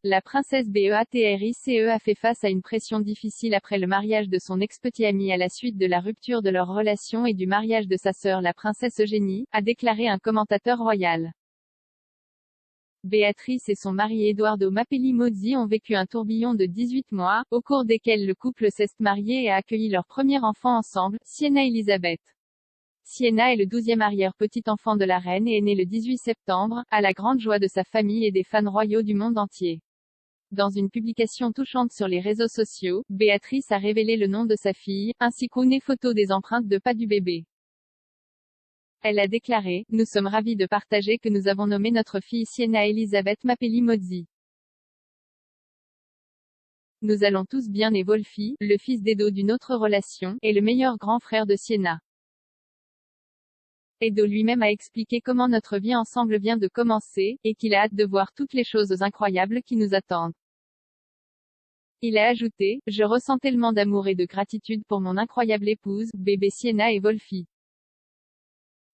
la princesse Beatrice a fait face à une pression difficile après le mariage de son ex-petit ami à la suite de la rupture de leur relation et du mariage de sa sœur la princesse Eugénie, a déclaré un commentateur royal. Béatrice et son mari Edoardo Mapelli Mozzi ont vécu un tourbillon de 18 mois, au cours desquels le couple s'est marié et a accueilli leur premier enfant ensemble, Sienna Elisabeth. Sienna est le 12e arrière-petit-enfant de la reine et est né le 18 septembre, à la grande joie de sa famille et des fans royaux du monde entier. Dans une publication touchante sur les réseaux sociaux, Béatrice a révélé le nom de sa fille, ainsi qu'une photo des empreintes de pas du bébé. Elle a déclaré: « Nous sommes ravis de partager que nous avons nommé notre fille Sienna Elisabeth Mapelli Mozzi. Nous allons tous bien et Wolfi, le fils d'Edo d'une autre relation, est le meilleur grand frère de Sienna. » Edo lui-même a expliqué comment notre vie ensemble vient de commencer, et qu'il a hâte de voir toutes les choses incroyables qui nous attendent. Il a ajouté: « Je ressens tellement d'amour et de gratitude pour mon incroyable épouse, bébé Sienna et Wolfi.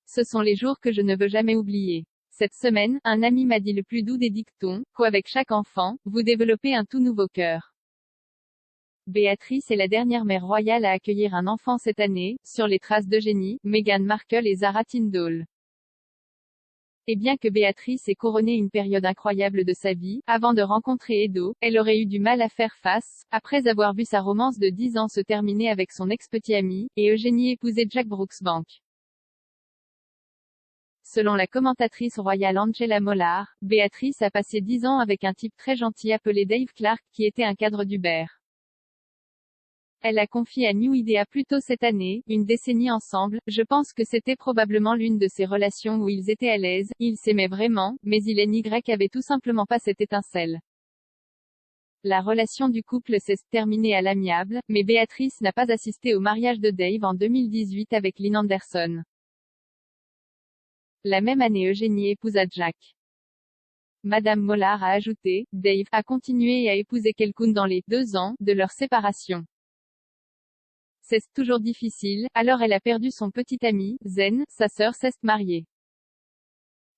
Ce sont les jours que je ne veux jamais oublier. Cette semaine, un ami m'a dit le plus doux des dictons, qu'avec chaque enfant, vous développez un tout nouveau cœur. » Béatrice est la dernière mère royale à accueillir un enfant cette année, sur les traces d'Eugénie, Meghan Markle et Zara Tindall. Et bien que Béatrice ait couronné une période incroyable de sa vie, avant de rencontrer Edo, elle aurait eu du mal à faire face, après avoir vu sa romance de 10 ans se terminer avec son ex-petit ami, et Eugénie épouser Jack Brooksbank. Selon la commentatrice royale Angela Mollard, Béatrice a passé 10 ans avec un type très gentil appelé Dave Clark, qui était un cadre d'Uber. Elle a confié à New Idea plus tôt cette année: « Une décennie ensemble, je pense que c'était probablement l'une de ces relations où ils étaient à l'aise, ils s'aimaient vraiment, mais il avait tout simplement pas cette étincelle. » La relation du couple s'est terminée à l'amiable, mais Béatrice n'a pas assisté au mariage de Dave en 2018 avec Lynn Anderson. La même année Eugénie épousa Jack. Madame Mollard a ajouté: « Dave a continué à épouser quelqu'un dans les 2 ans de leur séparation. C'est toujours difficile, alors elle a perdu son petit ami, Zen, sa sœur s'est mariée. »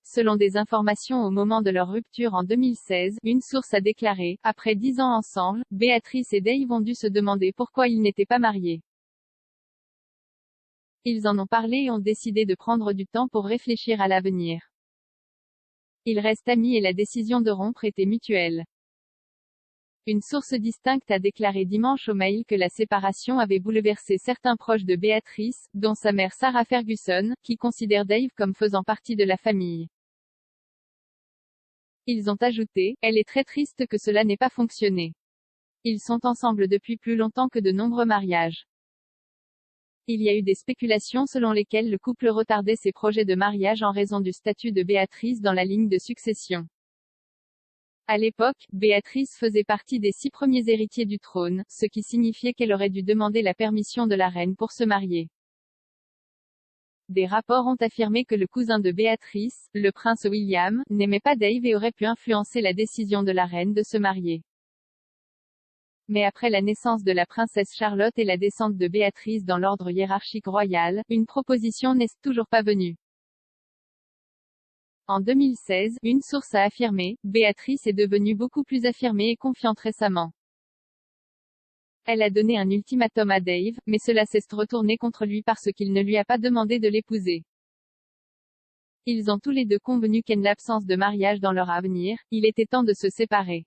Selon des informations au moment de leur rupture en 2016, une source a déclaré: « Après 10 ans ensemble, Béatrice et Dave ont dû se demander pourquoi ils n'étaient pas mariés. Ils en ont parlé et ont décidé de prendre du temps pour réfléchir à l'avenir. Ils restent amis et la décision de rompre était mutuelle. » Une source distincte a déclaré dimanche au Mail que la séparation avait bouleversé certains proches de Béatrice, dont sa mère Sarah Ferguson, qui considère Dave comme faisant partie de la famille. Ils ont ajouté: « Elle est très triste que cela n'ait pas fonctionné. Ils sont ensemble depuis plus longtemps que de nombreux mariages. » Il y a eu des spéculations selon lesquelles le couple retardait ses projets de mariage en raison du statut de Béatrice dans la ligne de succession. À l'époque, Béatrice faisait partie des 6 premiers héritiers du trône, ce qui signifiait qu'elle aurait dû demander la permission de la reine pour se marier. Des rapports ont affirmé que le cousin de Béatrice, le prince William, n'aimait pas Dave et aurait pu influencer la décision de la reine de se marier. Mais après la naissance de la princesse Charlotte et la descente de Béatrice dans l'ordre hiérarchique royal, une proposition n'est toujours pas venue. En 2016, une source a affirmé: « Béatrice est devenue beaucoup plus affirmée et confiante récemment. Elle a donné un ultimatum à Dave, mais cela s'est retourné contre lui parce qu'il ne lui a pas demandé de l'épouser. Ils ont tous les deux convenu qu'en l'absence de mariage dans leur avenir, il était temps de se séparer. »